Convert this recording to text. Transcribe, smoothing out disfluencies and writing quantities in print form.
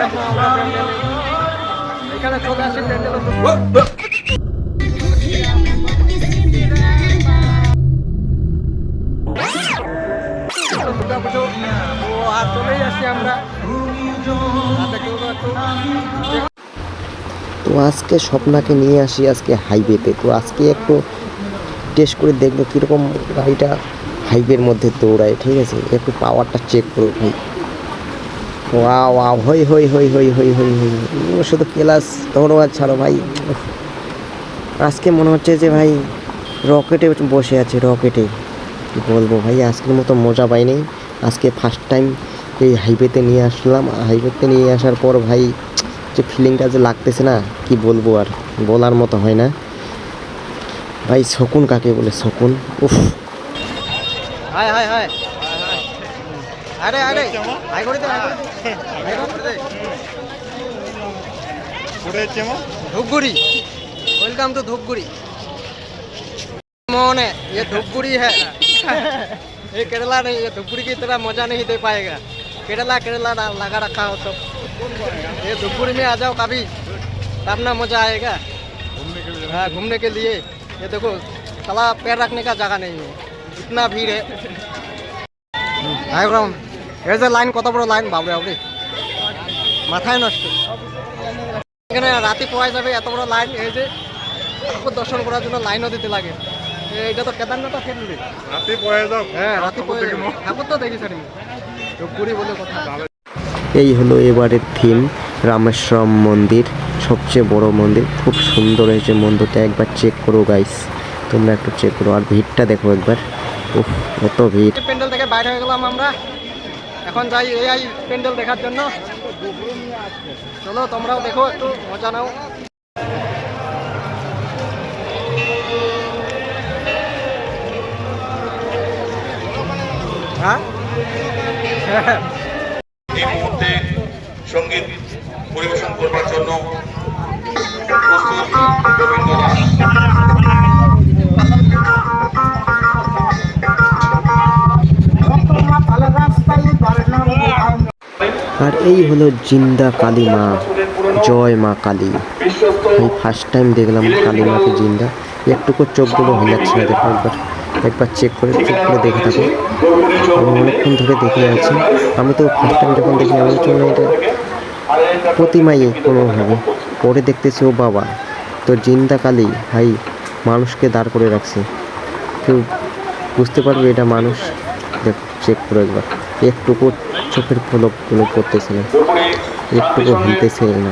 আসলাম আমরা প্যান্ডেল, এখানে চলে আসি প্যান্ডেল। দুর্গা পুজো তো আর চলেই আসছি আমরা। তো আজকে স্বপ্নাকে নিয়ে আসি আজকে হাইওয়েতে। তো আজকে একটু টেস্ট করে দেখবো কীরকম গাড়িটা হাইওয়ের মধ্যে দৌড়ায়, ঠিক আছে? একটু পাওয়ারটা চেক করবো ভাই। ওয়াও ওয়াও, হই হই হই হই হই হই হই, শুধু ক্লাস ধরো আর ছাড়ো ভাই। আজকে মনে হচ্ছে যে ভাই রকেটে বসে আছে, রকেটে। কী বলবো ভাই, আজকের মতো মজা পাইনি। আজকে ফার্স্ট টাইম এই হাইওয়েতে নিয়ে আসলাম। হাইওয়েতে নিয়ে আসার পর ভাই যে ফিলিংটা যে লাগতেছে না, কি বলবো, আর বলার মতো হয় না ভাই। শকুন কাকে বলে, শকুন, উফ। হাই হাই হাই, আরে আরে হাই করে দে, হাই করে দে। Dhupguri, welcome to Dhupguri. मोहन है, ये धूपगुड़ी है। ये केरला नहीं, ये धूपगुड़ी की तरह मजा नहीं दे पाएगा। केरला केरला लगा रखा हो तो ये धूपगुड़ी में आ जाओ कभी, तब ना मजा आएगा हाँ घूमने के लिए। ये देखो साला पैर रखने का जगह नहीं है, इतना भीड़ है। এই যে লাইন, কত বড় লাইন, বাবরে বাবরে, মাথায় নষ্ট। এখানে রাতে পাওয়া যাবে এত বড় লাইন। এই যে ঠাকুর দর্শন করার জন্য লাইনও দিতে লাগে। এটা তো কেদারনাথ ফেলবে, রাতে পাওয়া যাও। হ্যাঁ রাতে পাওয়া যাবে, ঠাকুর তো দেখি সারি ধূপগুড়ি বলে কথা। এই হলো এবারের থিম, রামেশ্বরম মন্দির, সবচেয়ে বড় মন্দির। খুব সুন্দর হয়েছে মন্দিরটা, একবার চেক করো গাইস, তোমরা একটু চেক করো। আর ভিড়টা দেখো একবার, উফ কত ভিড়। প্যান্ডেল থেকে বাইরে হয়ে গেলাম আমরা, এখন যাই এই প্যান্ডেল দেখার জন্য। চলো তোমরাও দেখো, একটু মজা নাও। হ্যাঁ এই মুহূর্তে সঙ্গীত পরিবেশন করবার জন্য প্রস্তুত গোবিন্দ দাস। আর এই হলো জিন্দা কালী মা, জয় মা কালী। আমি ফার্স্ট টাইম দেখলাম কালী মাকে জিন্দা। একটুকু চোখগুলো হিলাচ্ছে না, দেখো একবার, একবার চেক করে দেখে থাকো। আমি অনেকক্ষণ ধরে দেখে আছি। আমি তো ফার্স্ট টাইম যখন দেখি আমার জন্য এটা প্রতিমাই কোনোভাবে, পরে দেখতেছি ও বাবা তো জিন্দা কালী ভাই, মানুষকে দাঁড় করে রাখছে। কেউ বুঝতে পারবে এটা মানুষ? দেখ চেক করে একবার, একটুকু চোখের পলকগুলো পড়তেছে না, একটুকু হিলতেছে না।